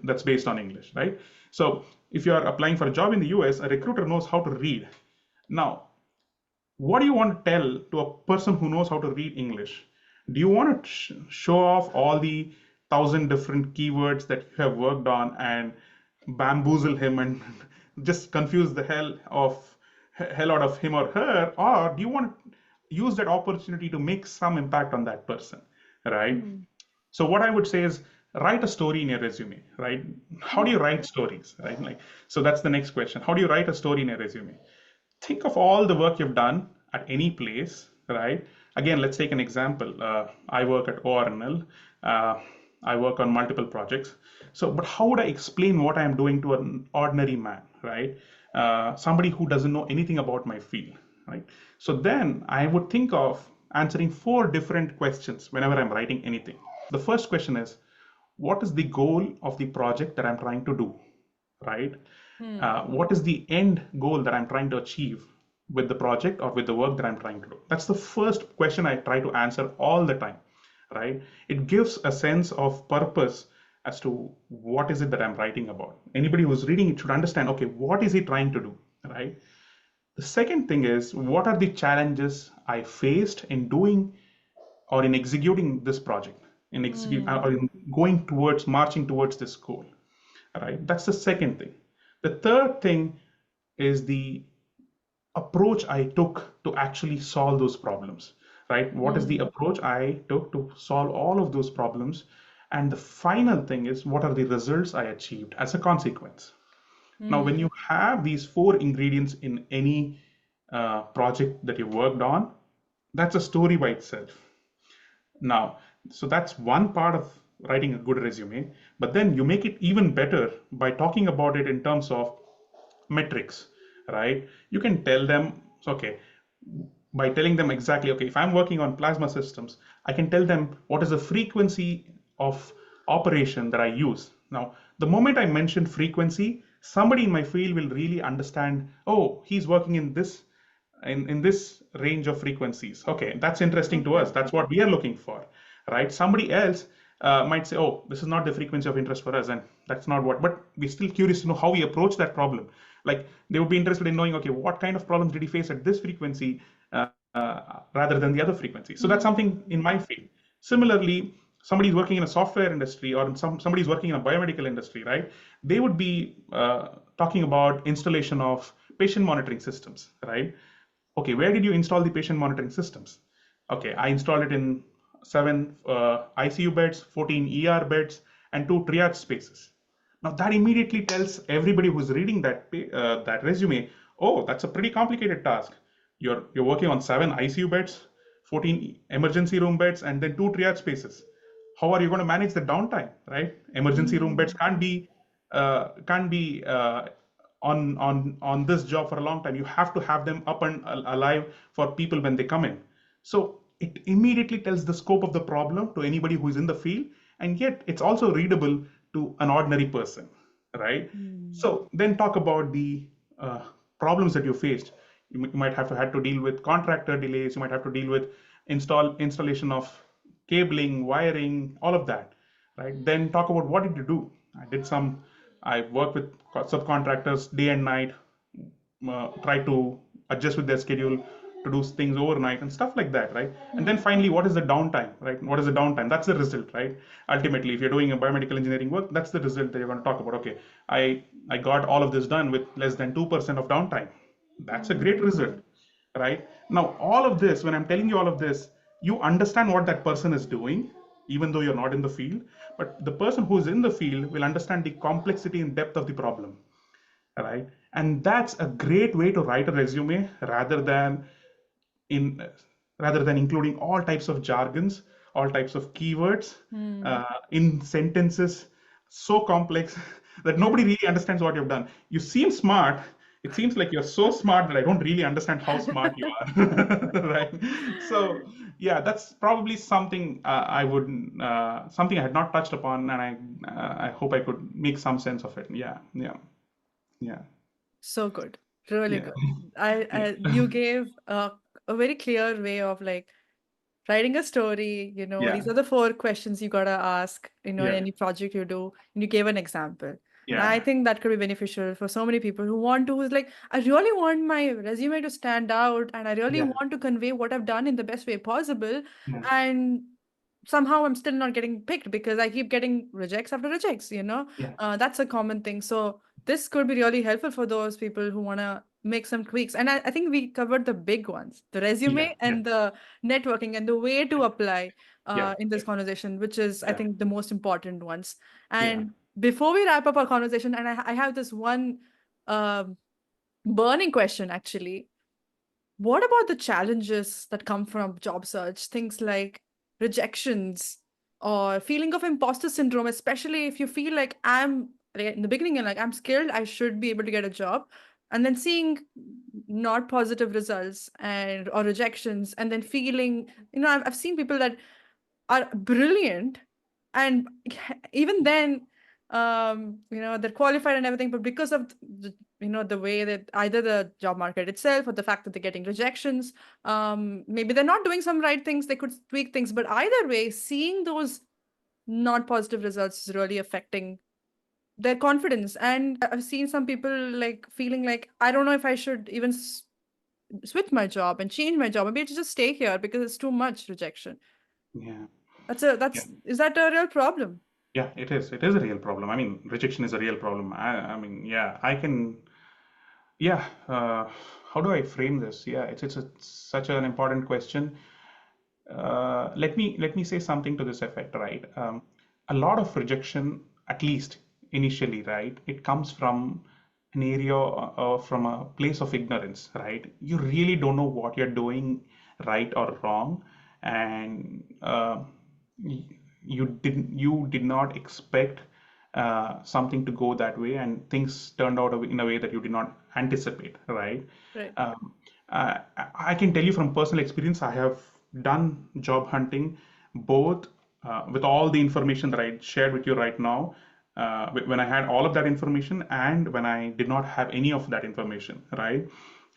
that's based on English, right? So if you are applying for a job in the US, a recruiter knows how to read. Now, what do you want to tell to a person who knows how to read English? Do you want to show off all the thousand different keywords that you have worked on and bamboozle him and just confuse the hell out of him or her, or do you want to use that opportunity to make some impact on that person, right? Mm. So what I would say is write a story in your resume, right? How do Mm. you write stories, right? Like, so that's the next question. How do you write a story in your resume? Think of all the work you've done at any place, right? Again, let's take an example. I work at ORNL. Uh, I work on multiple projects. So, but how would I explain what I am doing to an ordinary man, right? Somebody who doesn't know anything about my field, right? So then I would think of answering four different questions whenever I'm writing anything. The first question is, what is the goal of the project that I'm trying to do, right? Mm. What is the end goal that I'm trying to achieve with the project or with the work that I'm trying to do? That's the first question I try to answer all the time, right? It gives a sense of purpose as to what is it that I'm writing about. Anybody who's reading it should understand, okay, what is he trying to do, right? The second thing is, what are the challenges I faced in doing or in executing this project, Mm. or in going towards marching towards this goal, right? That's the second thing. The third thing is the approach I took to actually solve those problems, right? What is the Mm. approach I took to solve all of those problems? And the final thing is, what are the results I achieved as a consequence? Now, when Mm. you have these four ingredients in any project that you worked on, that's a story by itself. Now, so that's one part of writing a good resume, but then you make it even better by talking about it in terms of metrics, right? You can tell them, okay, by telling them exactly, okay, if I'm working on plasma systems, I can tell them what is the frequency of operation that I use. Now, the moment I mention frequency, somebody in my field will really understand, oh, he's working in this range of frequencies. Okay, that's interesting to Okay. us. That's what we are looking for, right? Somebody else might say, oh, this is not the frequency of interest for us, and that's not what. But we're still curious to know how we approach that problem. Like they would be interested in knowing, okay, what kind of problems did he face at this frequency rather than the other frequency? So that's something in Mm. my field. Similarly, somebody's working in a software industry or somebody's working in a biomedical industry, right? They would be talking about installation of patient monitoring systems, right? Okay, where did you install the patient monitoring systems? Okay, I installed it in seven ICU beds, 14 ER beds, and two triage spaces. Now that immediately tells everybody who's reading that resume, oh, that's a pretty complicated task. You're working on seven ICU beds, 14 emergency room beds, and then two triage spaces. How are you going to manage the downtime, right? Emergency room beds Mm. can't be on this job for a long time. You have to have them up and alive for people when they come in. So it immediately tells the scope of the problem to anybody who is in the field, and yet it's also readable to an ordinary person, right? Mm. So then talk about the uh, problems that you faced. You might have had to deal with contractor delays. You might have to deal with installation of cabling, wiring, all of that, right? Then talk about what did you do. I worked with subcontractors day and night, try to adjust with their schedule to do things overnight and stuff like that, right? And then finally, what is the downtime, right? What is the downtime? That's the result, right? Ultimately, if you're doing a biomedical engineering work, that's the result that you're going to talk about. Okay, I got all of this done with less than 2% of downtime. That's a great result, Mm. right? Now, all of this, when I'm telling you all of this, you understand what that person is doing, even though you're not in the field. But the person who's in the field will understand the complexity and depth of the problem, right? And that's a great way to write a resume in rather than including all types of jargons, all types of keywords Hmm. in sentences so complex that nobody really understands what you've done. You seem smart. It seems like you're so smart that I don't really understand how smart you are, right? So, yeah, that's probably something something I had not touched upon, and I hope I could make some sense of it. Yeah, yeah, yeah, So good, really yeah, good. yeah, You gave a very clear way of like writing a story. yeah, These are the four questions you gotta ask, in yeah, any project you do, and you gave an example. And I yeah, think that could be beneficial for so many people who's like, I really want my resume to stand out, and I really yeah, want to convey what I've done in the best way possible. yeah, And somehow I'm still not getting picked because I keep getting rejects after rejects. yeah, That's a common thing. So this could be really helpful for those people who want to make some tweaks. And I think we covered the big ones, the yeah, resume yeah, and the networking and the way to apply yeah, in this conversation, which is, I yeah, think, the most important ones. yeah, And before we wrap up our conversation, and I have this one um, burning question actually. What about the challenges that come from job search? Things like rejections or feeling of imposter syndrome, especially if you feel like in the beginning, you're like, I'm skilled, I should be able to get a job. And then seeing not positive results or rejections, and then feeling, I've seen people that are brilliant, and even then they're qualified and everything, but because of the way that either the job market itself or the fact that they're getting rejections, maybe they're not doing some right things, they could tweak things, but either way, seeing those not positive results is really affecting their confidence. And I've seen some people like feeling like, I don't know if I should even switch my job and change my job, maybe I should just stay here because it's too much rejection. yeah, yeah. Is that a real problem? Yeah, it is. It is a real problem. I mean, rejection is a real problem. I mean, yeah, I can. Yeah. How do I frame this? Yeah, such an important question. Let me say something to this effect, right? A lot of rejection, at least initially, right? It comes from an area from a place of ignorance, right? You really don't know what you're doing right or wrong, and you did not expect something to go that way, and things turned out in a way that you did not anticipate, right? Right. Um, I can tell you from personal experience, I have done job hunting both with all the information that I shared with you right now, when I had all of that information and when I did not have any of that information, right?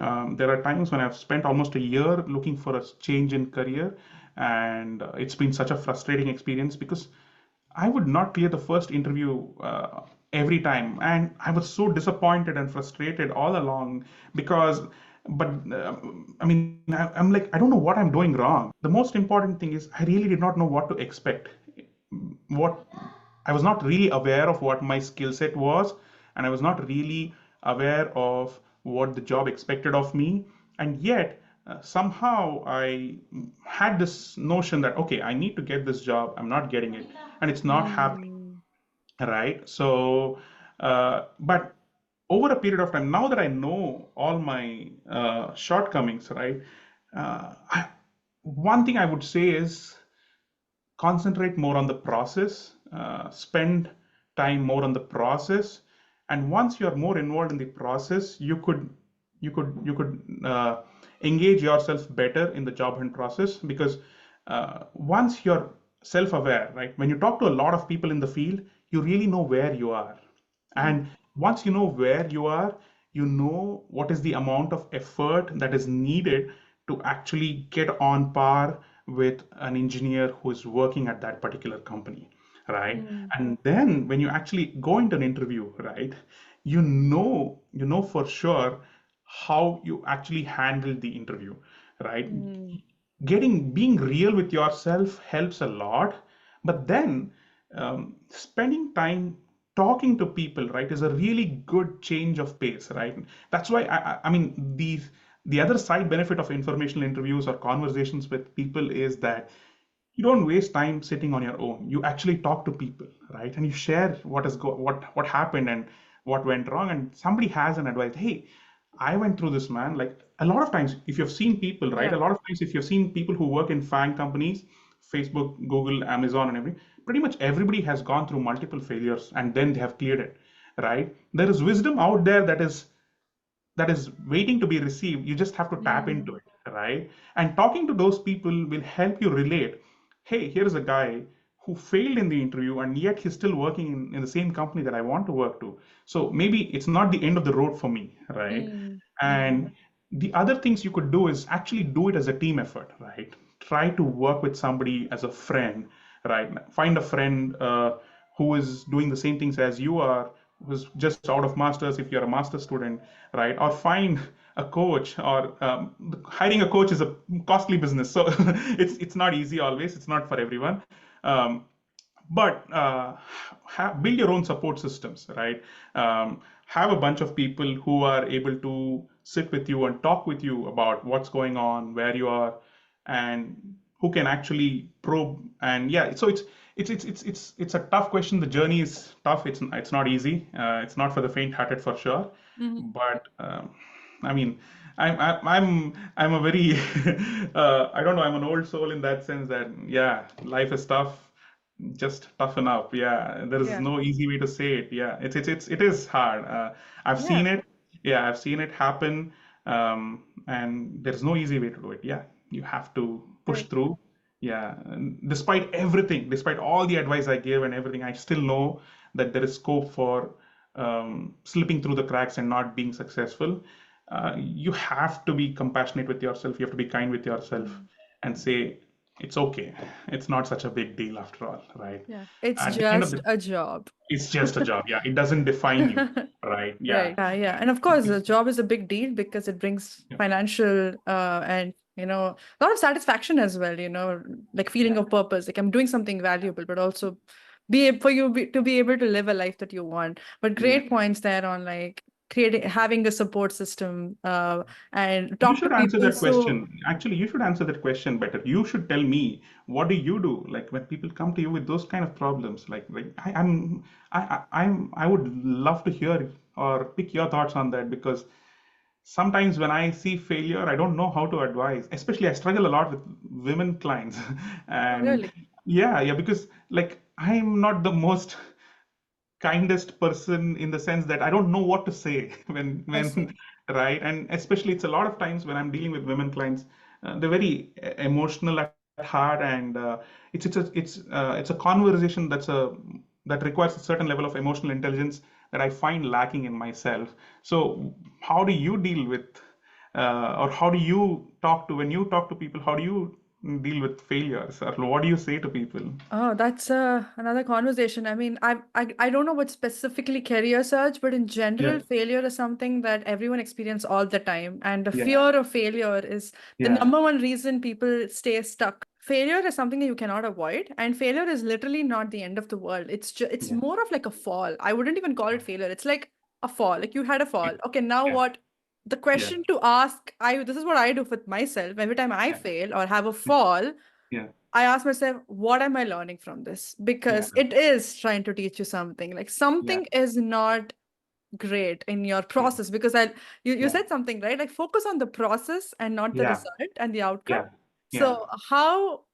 There are times when I've spent almost a year looking for a change in career, and it's been such a frustrating experience because I would not clear the first interview every time, and I was so disappointed and frustrated all along because. But I mean, I'm like, I don't know what I'm doing wrong. The most important thing is I really did not know what to expect. What I was not really aware of what my skill set was, and I was not really aware of what the job expected of me. And yet, somehow I had this notion that, okay, I need to get this job. I'm not getting it, and it's not happening, Mm. right? So, but over a period of time, now that I know all my shortcomings, right? One thing I would say is concentrate more on the process, spend time more on the process, and once you are more involved in the process, you could engage yourself better in the job hunt process because once you're self-aware, right? When you talk to a lot of people in the field, you really know where you are, Mm. and once you know where you are, you know what is the amount of effort that is needed to actually get on par with an engineer who is working at that particular company. right? Mm. And then when you actually go into an interview, right, you know for sure how you actually handle the interview, right? Mm. Being real with yourself helps a lot, but then spending time talking to people, right, is a really good change of pace, right? That's why I mean the other side benefit of informational interviews or conversations with people is that you don't waste time sitting on your own. You actually talk to people, right? And you share what happened and what went wrong. And somebody has an advice. Hey, I went through this, man. Like a lot of times, if you've seen people, right? Yeah. A lot of times, if you've seen people who work in FANG companies, Facebook, Google, Amazon, and everything, pretty much everybody has gone through multiple failures and then they have cleared it, right? There is wisdom out there that is waiting to be received. You just have to tap into Mm. it, right? And talking to those people will help you relate. Hey, here's a guy who failed in the interview and yet he's still working in the same company that I want to work to. So maybe it's not the end of the road for me, right? Mm. Mm. And the other things you could do is actually do it as a team effort, right? Try to work with somebody as a friend, right? Find a friend who is doing the same things as you are, who's just out of masters if you're a master student, right? Or find a coach, or hiring a coach is a costly business, so it's not easy always. It's not for everyone. Um, but build your own support systems, right? Have a bunch of people who are able to sit with you and talk with you about what's going on, where you are, and who can actually probe. And yeah, so it's a tough question. The journey is tough. It's not easy. It's not for the faint-hearted for sure. Mhm. But I mean, I'm a very I don't know. I'm an old soul in that sense that yeah, life is tough, just toughen up. Yeah, there is Yeah. no easy way to say it. Yeah, it is hard. I've Yeah. seen it. Yeah, I've seen it happen. And there's no easy way to do it. Yeah, you have to push Right. through. Yeah, and despite everything, despite all the advice I gave and everything, I still know that there is scope for slipping through the cracks and not being successful. You have to be compassionate with yourself. You have to be kind with yourself Mm. and say, it's okay. It's not such a big deal after all, right? Yeah. It's At the end of just the, a job. it's just a job. Yeah, it doesn't define you, right? Yeah, Right. Yeah, yeah. And of course, a job is a big deal because it brings yeah, financial and a lot of satisfaction as well, like feeling yeah, of purpose. Like I'm doing something valuable, but also to be able to live a life that you want. But yeah. great points there on like creating having a support system and You talk to should answer people. that So question. Actually, you should answer that question better. You should tell me, what do you do? Like when people come to you with those kind of problems, like I would love to hear or pick your thoughts on that, because sometimes when I see failure, I don't know how to advise. Especially, I struggle a lot with women clients, oh, and really, yeah, because like I'm not the most kindest person in the sense that I don't know what to say I see. when right. And especially it's a lot of times when I'm dealing with women clients, they're very emotional at heart, and it's a conversation that requires a certain level of emotional intelligence that I find lacking in myself. So how do you deal with or how do you talk to when you talk to people, how do you deal with failures, or what do you say to people? Oh, that's another conversation. I mean, I don't know what specifically career search, but in Yeah, general, failure is something that everyone experience all the time. And the yeah, fear of failure is the yeah, number one reason people stay stuck. Failure is something that you cannot avoid, and failure is literally not the end of the world. It's yeah, more of like a fall. I wouldn't even call it failure. It's like a fall. Like you had a yeah, fall. Okay, now yeah, what? The yeah, question to ask, I this is what I do with myself. Every time I yeah, fail or have a fall, yeah, I ask myself, what am I learning from this? yeah, Because it is trying to teach you something. Like yeah, something is not great in your yeah, process because you yeah, said something, right? Like focus on the process and not the yeah, result and the outcome. yeah, yeah, So how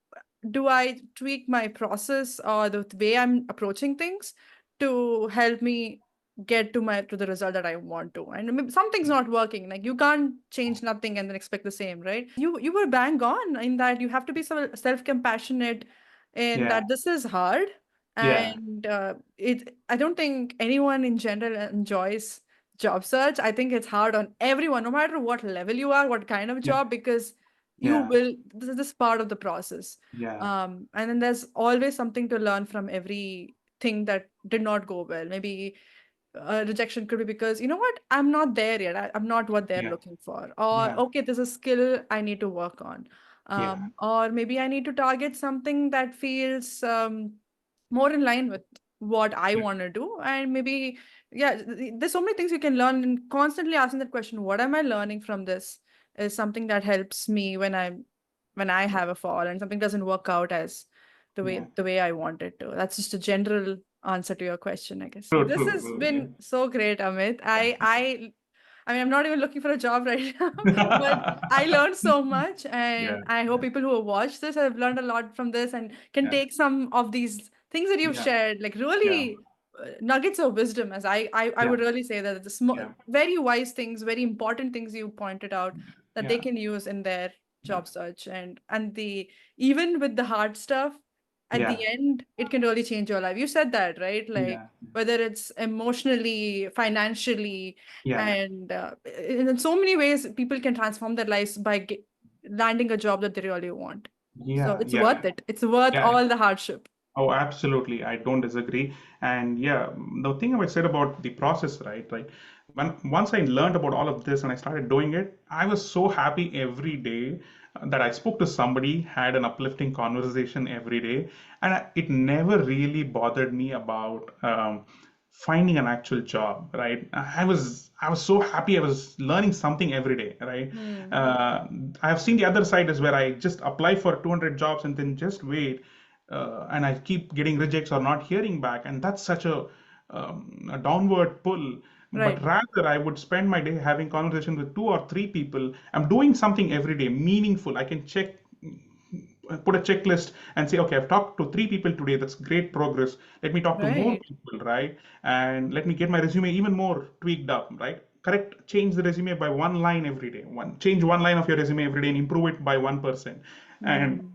do I tweak my process or the way I'm approaching things to help me get to the result that I want to? And maybe something's not working. Like you can't change nothing and then expect the same, right? You were bang on in that you have to be so self-compassionate in yeah, that this is hard. yeah, And I don't think anyone in general enjoys job search. I think it's hard on everyone, no matter what level you are, what kind of yeah, job, because you Yeah. will, this is this part of the process. Yeah. And then there's always something to learn from everything that did not go well. Maybe rejection could be because, you know what, I'm not there yet. I'm not what they're Yeah. looking for. Or, Yeah. okay, there's a skill I need to work on. Yeah. Or maybe I need to target something that feels more in line with what I Yeah. want to do. And maybe, yeah, there's so many things you can learn, and constantly asking that question, what am I learning from this, is something that helps me when I have a fall and something doesn't work out as Yeah. the way I want it to. That's just a general answer to your question, I guess. True, This true, has true. been so great, Amit. Yeah. I mean, I'm not even looking for a job right now, but I learned so much, Yeah. and I hope Yeah. people who have watched this have learned a lot from this and can Yeah. take some of these things that you've Yeah. shared, like Yeah. really nuggets of wisdom, as I Yeah. would really say that the small, Yeah. very wise things, very important things you pointed out that they Yeah. can use in their Yeah. job search, and the even with the hard stuff, at the Yeah. end, it can really change your life. You said that, right? Like Yeah. whether it's emotionally, financially, Yeah. and in so many ways, people can transform their lives by landing a job that they really want. So Yeah. it's Yeah. worth it. It's worth Yeah. all the hardship. Oh, absolutely. I don't disagree. And yeah, the thing I said about the process, right? Like when once I learned about all of this and I started doing it, I was so happy every day that I spoke to somebody, had an uplifting conversation every day, and it never really bothered me about finding an actual job, right? I was so happy. I was learning something every day, right? Hmm. Uh, I have seen the other side is where I just apply for 200 jobs and then just wait, and I keep getting rejects or not hearing back, and that's such a downward pull. But Right. rather, I would spend my day having conversation with two or three people. I'm doing something every day, meaningful. I can check, put a checklist and say, okay, I've talked to three people today. That's great progress. Let me talk to more Right. people, right? And let me get my resume even more tweaked up, right? Correct, change the resume by one line every day. Change one line of your resume every day and improve it by 1%. And Hmm.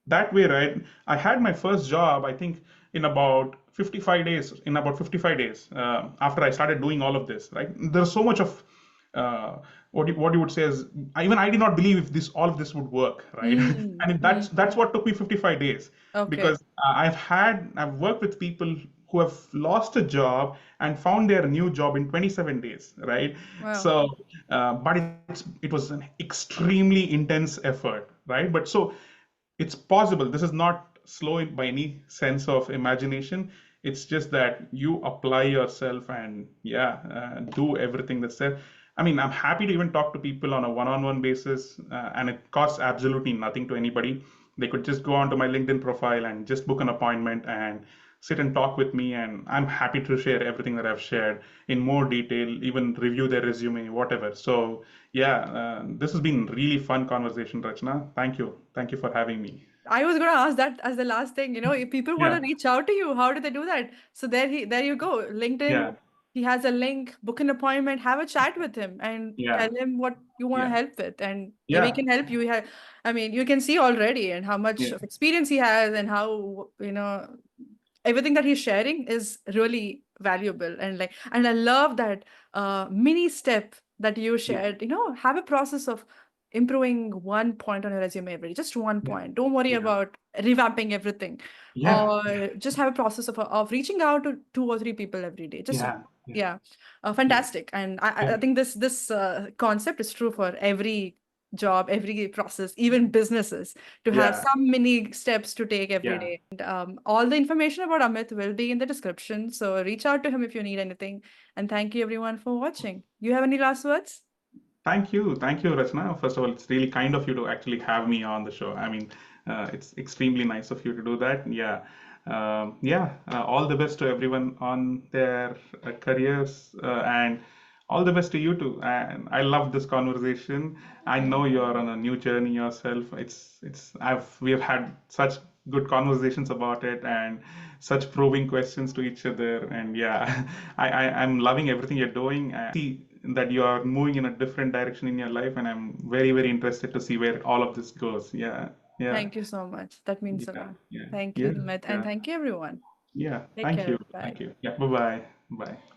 that way, right? I had my first job, I think, in about 55 days. In about 55 days, after I started doing all of this, right? There's so much of uh, what you would say is, even I did not believe if this all of this would work, right? Hmm. And Hmm. that's what took me 55 days, Okay. because I've worked with people who have lost a job and found their new job in 27 days, right? Wow. So, but it was an extremely intense effort, right? But so it's possible. This is not slow by any sense of imagination. It's just that you apply yourself and yeah, do everything that's there. I mean, I'm happy to even talk to people on a one-on-one basis, and it costs absolutely nothing to anybody. They could just go onto my LinkedIn profile and just book an appointment and sit and talk with me, and I'm happy to share everything that I've shared in more detail, even review their resume, whatever. So yeah, this has been really fun conversation, Rachna. Thank you for having me. I was going to ask that as the last thing. If people want Yeah, to reach out to you, how do they do that? So there you go. LinkedIn, yeah, he has a link, book an appointment, have a chat with him and yeah, tell him what you want to yeah, help with. And maybe he yeah, can help you. I mean, you can see already and how much yeah, of experience he has and how, everything that he's sharing is really valuable. And I love that mini step that you yeah, shared. Have a process of improving 1 point on your resume every day, just one yeah, point. Don't worry yeah, about revamping everything, yeah, or just have a process of reaching out to 2 or 3 people every day. Just yeah, yeah, yeah, yeah, fantastic. And I yeah, think this concept is true for every job, every process, even businesses, to have yeah, some mini steps to take every yeah. day. And all the information about Amit will be in the description. So reach out to him if you need anything. And thank you everyone for watching. You have any last words? Thank you, Rachna. First of all, it's really kind of you to actually have me on the show. I mean, it's extremely nice of you to do that. Yeah, yeah. All the best to everyone on their careers, and all the best to you too. And I love this conversation. I know Thank you're you. on a new journey yourself. It's we have had such good conversations about it and such probing questions to each other. And yeah, I'm loving everything you're doing. See that you are moving in a different direction in your life, and I'm very, very interested to see where all of this goes. Yeah, yeah, Thank you so much. That means a yeah, lot. yeah, Thank you, yeah, Amit, and yeah, thank you everyone. yeah. Take Thank care. you, Bye. thank you. Yeah, bye bye, bye.